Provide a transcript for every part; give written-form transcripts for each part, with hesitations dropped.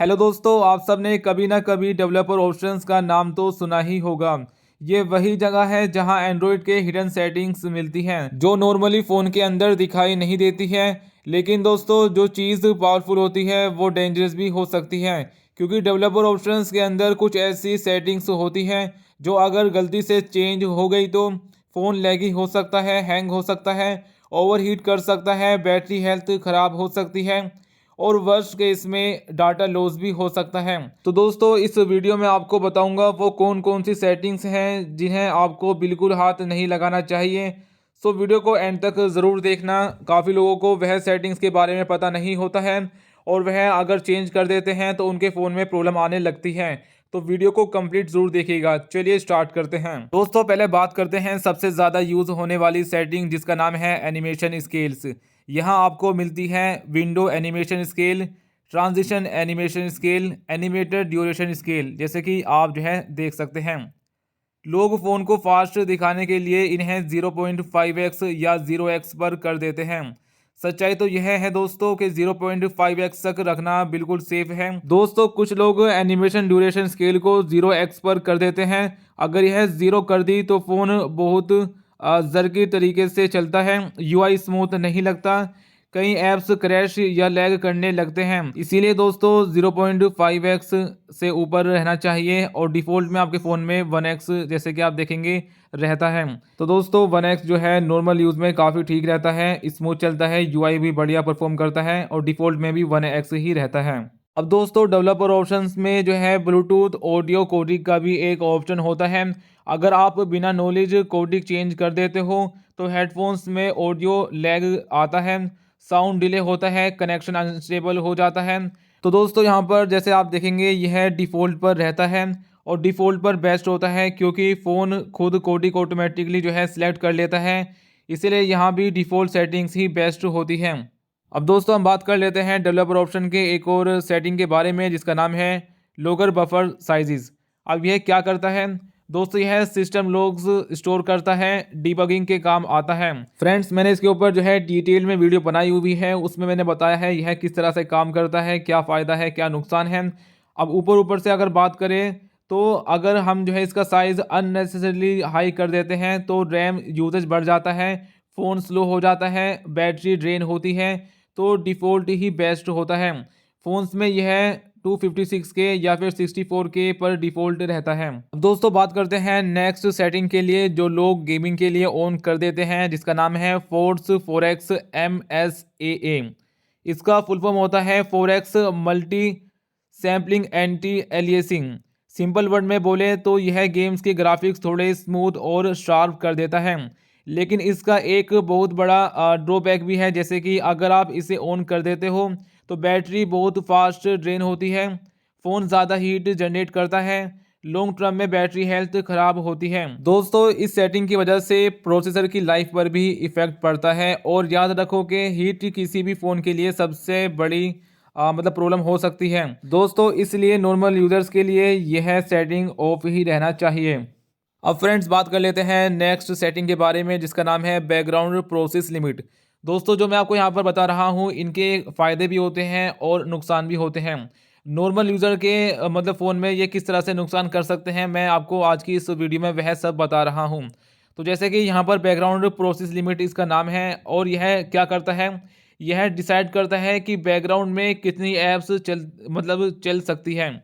Hello दोस्तों, आप सब ने कभी ना कभी डेवलपर ऑप्शंस का नाम तो सुना ही होगा। ये वही जगह है जहां एंड्रॉयड के हिडन सेटिंग्स मिलती हैं जो नॉर्मली फ़ोन के अंदर दिखाई नहीं देती है। लेकिन दोस्तों, जो चीज़ पावरफुल होती है वो डेंजरस भी हो सकती है, क्योंकि डेवलपर ऑप्शंस के अंदर कुछ ऐसी सेटिंग्स होती हैं जो अगर गलती से चेंज हो गई तो फ़ोन लैगी हो सकता है, हैंग हो सकता है, ओवरहीट कर सकता है, बैटरी हेल्थ ख़राब हो सकती है और वर्स्ट केस में डाटा लॉस भी हो सकता है। तो दोस्तों, इस वीडियो में आपको बताऊंगा वो कौन कौन सी सेटिंग्स हैं जिन्हें आपको बिल्कुल हाथ नहीं लगाना चाहिए। सो वीडियो को एंड तक ज़रूर देखना। काफ़ी लोगों को वह सेटिंग्स के बारे में पता नहीं होता है और वह अगर चेंज कर देते हैं तो उनके फ़ोन में प्रॉब्लम आने लगती है। तो वीडियो को कंप्लीट ज़रूर देखिएगा। चलिए स्टार्ट करते हैं। दोस्तों, पहले बात करते हैं सबसे ज़्यादा यूज़ होने वाली सेटिंग, जिसका नाम है एनिमेशन स्केल्स। यहाँ आपको मिलती है window animation scale, transition animation scale, animated duration scale, जैसे कि आप जो है देख सकते हैं। लोग फ़ोन को फास्ट दिखाने के लिए इन्हें 0.5x या 0x पर कर देते हैं। सच्चाई तो यह है दोस्तों कि 0.5x तक रखना बिल्कुल सेफ है। दोस्तों, कुछ लोग एनिमेशन ड्यूरेशन स्केल को 0x पर कर देते हैं। अगर यह 0 कर दी तो फ़ोन बहुत जरकी तरीके से चलता है, यूआई स्मूथ नहीं लगता, कई ऐप्स क्रैश या लैग करने लगते हैं। इसीलिए दोस्तों, 0.5x से ऊपर रहना चाहिए और डिफ़ॉल्ट में आपके फ़ोन में 1x जैसे कि आप देखेंगे रहता है। तो दोस्तों, 1x जो है नॉर्मल यूज़ में काफ़ी ठीक रहता है, स्मूथ चलता है, यूआई भी बढ़िया परफॉर्म करता है और डिफ़ॉल्ट में भी 1x ही रहता है। अब दोस्तों, डेवलपर ऑप्शंस में जो है ब्लूटूथ ऑडियो कोडिक का भी एक ऑप्शन होता है। अगर आप बिना नॉलेज कोडिक चेंज कर देते हो तो हेडफोन्स में ऑडियो लैग आता है, साउंड डिले होता है, कनेक्शन अनस्टेबल हो जाता है। तो दोस्तों, यहाँ पर जैसे आप देखेंगे यह डिफ़ॉल्ट पर रहता है और डिफ़ॉल्ट पर बेस्ट होता है, क्योंकि फ़ोन खुद कोडिक ऑटोमेटिकली जो है सिलेक्ट कर लेता है। इसीलिए यहाँ भी डिफ़ॉल्ट सेटिंग्स ही बेस्ट होती हैं। अब दोस्तों, हम बात कर लेते हैं डेवलपर ऑप्शन के एक और सेटिंग के बारे में, जिसका नाम है लोगर बफर साइजेस। अब यह क्या करता है दोस्तों? यह सिस्टम लॉग्स स्टोर करता है, डिबगिंग के काम आता है। फ्रेंड्स, मैंने इसके ऊपर जो है डिटेल में वीडियो बनाई हुई है, उसमें मैंने बताया है यह किस तरह से काम करता है, क्या फ़ायदा है, क्या नुकसान है। अब ऊपर ऊपर से अगर बात करें तो अगर हम जो है इसका साइज़ अननेसेसरली हाई कर देते हैं तो रैम यूजेज बढ़ जाता है, फ़ोन स्लो हो जाता है, बैटरी ड्रेन होती है। तो डिफ़ॉल्ट ही बेस्ट होता है। फ़ोन्स में यह 256K या फिर 64K पर डिफ़ॉल्ट रहता है। अब दोस्तों, बात करते हैं नेक्स्ट सेटिंग के लिए जो लोग गेमिंग के लिए ऑन कर देते हैं, जिसका नाम है फोर्स 4x MSAA। इसका फुल फॉर्म होता है 4x multi sampling anti aliasing. Simple word में बोले तो यह गेम्स के ग्राफिक्स थोड़े स्मूथ और शार्प कर देता है। लेकिन इसका एक बहुत बड़ा ड्रॉबैक भी है, जैसे कि अगर आप इसे ऑन कर देते हो तो बैटरी बहुत फास्ट ड्रेन होती है, फ़ोन ज़्यादा हीट जनरेट करता है, लॉन्ग टर्म में बैटरी हेल्थ ख़राब होती है। दोस्तों, इस सेटिंग की वजह से प्रोसेसर की लाइफ पर भी इफ़ेक्ट पड़ता है और याद रखो कि हीट किसी भी फ़ोन के लिए सबसे बड़ी मतलब प्रॉब्लम हो सकती है दोस्तों। इसलिए नॉर्मल यूज़र्स के लिए यह सेटिंग ऑफ ही रहना चाहिए। अब फ्रेंड्स, बात कर लेते हैं नेक्स्ट सेटिंग के बारे में, जिसका नाम है बैकग्राउंड प्रोसेस लिमिट। दोस्तों, जो मैं आपको यहाँ पर बता रहा हूँ इनके फ़ायदे भी होते हैं और नुकसान भी होते हैं। नॉर्मल यूज़र के मतलब फ़ोन में ये किस तरह से नुकसान कर सकते हैं, मैं आपको आज की इस वीडियो में वह सब बता रहा हूँ। तो जैसे कि यहाँ पर बैकग्राउंड प्रोसेस लिमिट इसका नाम है और यह क्या करता है, यह डिसाइड करता है कि बैकग्राउंड में कितनी ऐप्स चल सकती हैं।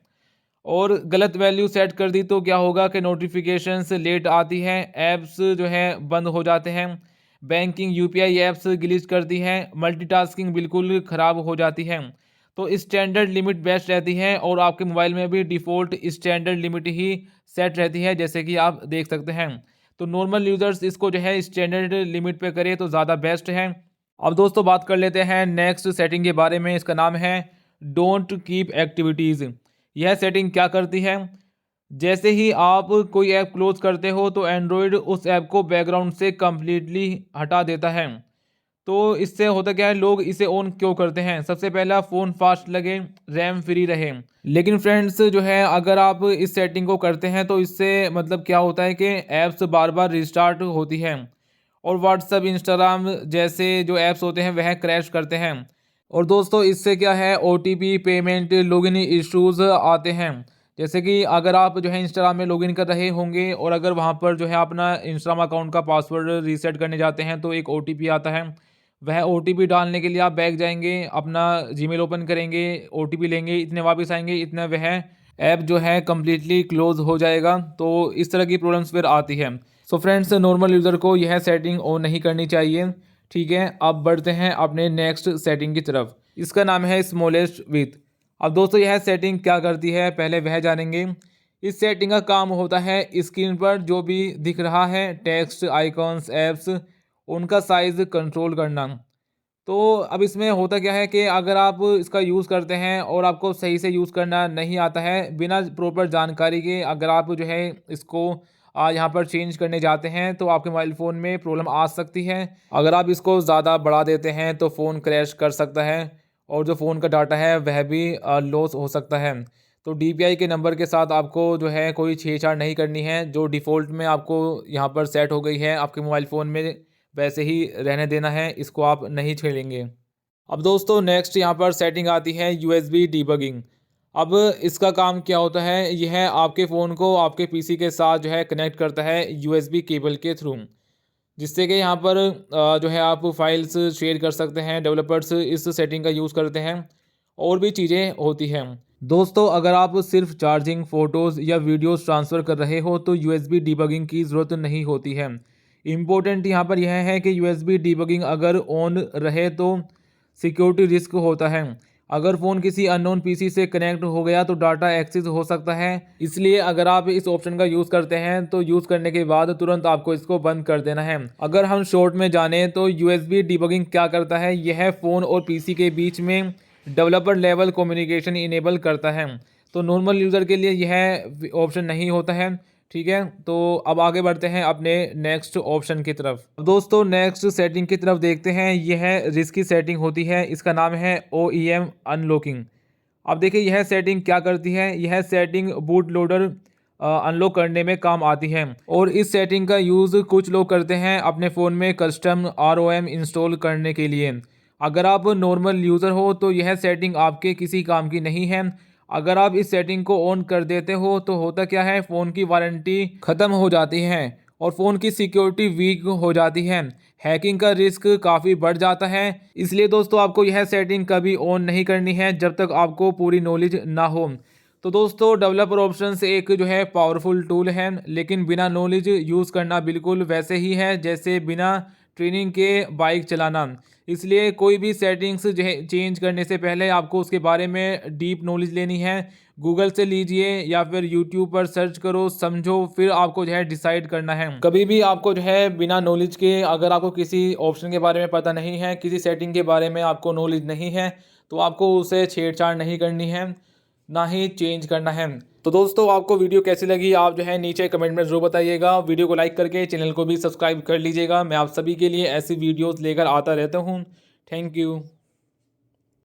और गलत वैल्यू सेट कर दी तो क्या होगा कि नोटिफिकेशंस लेट आती हैं, ऐप्स जो है बंद हो जाते हैं, बैंकिंग यूपीआई ऐप्स ग्लिच करती हैं, मल्टीटास्किंग बिल्कुल ख़राब हो जाती है। तो स्टैंडर्ड लिमिट बेस्ट रहती है और आपके मोबाइल में भी डिफ़ॉल्ट स्टैंडर्ड लिमिट ही सेट रहती है, जैसे कि आप देख सकते हैं। तो नॉर्मल यूज़र्स इसको जो है स्टैंडर्ड लिमिट पे करें तो ज़्यादा बेस्ट है। अब दोस्तों, बात कर लेते हैं नेक्स्ट सेटिंग के बारे में, इसका नाम है डोंट कीप एक्टिविटीज़। यह सेटिंग क्या करती है? जैसे ही आप कोई ऐप क्लोज करते हो तो एंड्रॉयड उस ऐप को बैकग्राउंड से कंप्लीटली हटा देता है। तो इससे होता क्या है, लोग इसे ऑन क्यों करते हैं? सबसे पहला, फ़ोन फास्ट लगे, रैम फ्री रहे। लेकिन फ्रेंड्स जो है, अगर आप इस सेटिंग को करते हैं तो इससे मतलब क्या होता है कि ऐप्स बार बार रिस्टार्ट होती हैं और व्हाट्सअप इंस्टाग्राम जैसे जो ऐप्स होते हैं वह क्रैश करते हैं। और दोस्तों इससे क्या है, OTP पेमेंट लॉगिन इश्यूज आते हैं। जैसे कि अगर आप जो है इंस्टाग्राम में लॉगिन कर रहे होंगे और अगर वहाँ पर जो है अपना इंस्टाग्राम अकाउंट का पासवर्ड रीसेट करने जाते हैं तो एक OTP आता है। वह OTP डालने के लिए आप बैक जाएंगे, अपना जीमेल ओपन करेंगे, OTP लेंगे, इतने वापस आएंगे, इतना वह ऐप जो है कम्प्लीटली क्लोज हो जाएगा। तो इस तरह की प्रॉब्लम्स फिर आती है। सो फ्रेंड्स, नॉर्मल यूज़र को यह सेटिंग ऑन नहीं करनी चाहिए। ठीक है, अब बढ़ते हैं अपने नेक्स्ट सेटिंग की तरफ। इसका नाम है स्मॉलेस्ट विथ। अब दोस्तों यह सेटिंग क्या करती है पहले वह जानेंगे। इस सेटिंग का काम होता है स्क्रीन पर जो भी दिख रहा है टेक्स्ट, आइकॉन्स, ऐप्स, उनका साइज़ कंट्रोल करना। तो अब इसमें होता क्या है कि अगर आप इसका यूज़ करते हैं और आपको सही से यूज़ करना नहीं आता है, बिना प्रॉपर जानकारी के अगर आप जो है इसको यहाँ पर चेंज करने जाते हैं तो आपके मोबाइल फ़ोन में प्रॉब्लम आ सकती है। अगर आप इसको ज़्यादा बढ़ा देते हैं तो फ़ोन क्रैश कर सकता है और जो फ़ोन का डाटा है वह भी लॉस हो सकता है। तो DPI के नंबर के साथ आपको जो है कोई छेड़छाड़ नहीं करनी है। जो डिफ़ॉल्ट में आपको यहाँ पर सेट हो गई है आपके मोबाइल फ़ोन में वैसे ही रहने देना है, इसको आप नहीं छेड़ेंगे। अब दोस्तों नेक्स्ट यहाँ पर सेटिंग आती है USB डिबगिंग। अब इसका काम क्या होता है, यह आपके फ़ोन को आपके PC के साथ जो है कनेक्ट करता है USB केबल के थ्रू, जिससे कि यहाँ पर जो है आप फाइल्स शेयर कर सकते हैं। डेवलपर्स इस सेटिंग का यूज़ करते हैं और भी चीज़ें होती हैं। दोस्तों अगर आप सिर्फ चार्जिंग, फ़ोटोज़ या वीडियोज़ ट्रांसफ़र कर रहे हो तो USB डिबगिंग की ज़रूरत नहीं होती है। इम्पोर्टेंट यहाँ पर यह है कि USB डिबगिंग अगर ऑन रहे तो सिक्योरिटी रिस्क होता है। अगर फ़ोन किसी अननोन PC से कनेक्ट हो गया तो डाटा एक्सेस हो सकता है। इसलिए अगर आप इस ऑप्शन का यूज़ करते हैं तो यूज़ करने के बाद तुरंत आपको इसको बंद कर देना है। अगर हम शॉर्ट में जाने तो USB डिबगिंग क्या करता है, यह फ़ोन और PC के बीच में डेवलपर लेवल कम्युनिकेशन इनेबल करता है। तो नॉर्मल यूज़र के लिए यह ऑप्शन नहीं होता है। ठीक है, तो अब आगे बढ़ते हैं अपने नेक्स्ट ऑप्शन की तरफ। अब दोस्तों नेक्स्ट सेटिंग की तरफ देखते हैं। यह रिस्की सेटिंग होती है, इसका नाम है OEM अनलॉकिंग। अब देखिए यह सेटिंग क्या करती है, यह सेटिंग बूट लोडर अनलॉक करने में काम आती है और इस सेटिंग का यूज़ कुछ लोग करते हैं अपने फ़ोन में कस्टम ROM इंस्टॉल करने के लिए। अगर आप नॉर्मल यूज़र हो तो यह सेटिंग आपके किसी काम की नहीं है। अगर आप इस सेटिंग को ऑन कर देते हो तो होता क्या है, फ़ोन की वारंटी ख़त्म हो जाती है और फ़ोन की सिक्योरिटी वीक हो जाती है। हैकिंग का रिस्क काफ़ी बढ़ जाता है। इसलिए दोस्तों आपको यह सेटिंग कभी ऑन नहीं करनी है जब तक आपको पूरी नॉलेज ना हो। तो दोस्तों डेवलपर ऑप्शंस एक जो है पावरफुल टूल है, लेकिन बिना नॉलेज यूज़ करना बिल्कुल वैसे ही है जैसे बिना ट्रेनिंग के बाइक चलाना। इसलिए कोई भी सेटिंग्स जो है चेंज करने से पहले आपको उसके बारे में डीप नॉलेज लेनी है। गूगल से लीजिए या फिर यूट्यूब पर सर्च करो, समझो, फिर आपको जो है डिसाइड करना है। कभी भी आपको जो है बिना नॉलेज के, अगर आपको किसी ऑप्शन के बारे में पता नहीं है, किसी सेटिंग के बारे में आपको नॉलेज नहीं है, तो आपको उसे छेड़छाड़ नहीं करनी है, ना ही चेंज करना है। तो दोस्तों आपको वीडियो कैसी लगी आप जो है नीचे कमेंट में ज़रूर बताइएगा। वीडियो को लाइक करके चैनल को भी सब्सक्राइब कर लीजिएगा। मैं आप सभी के लिए ऐसी वीडियोस लेकर आता रहता हूँ। Thank you.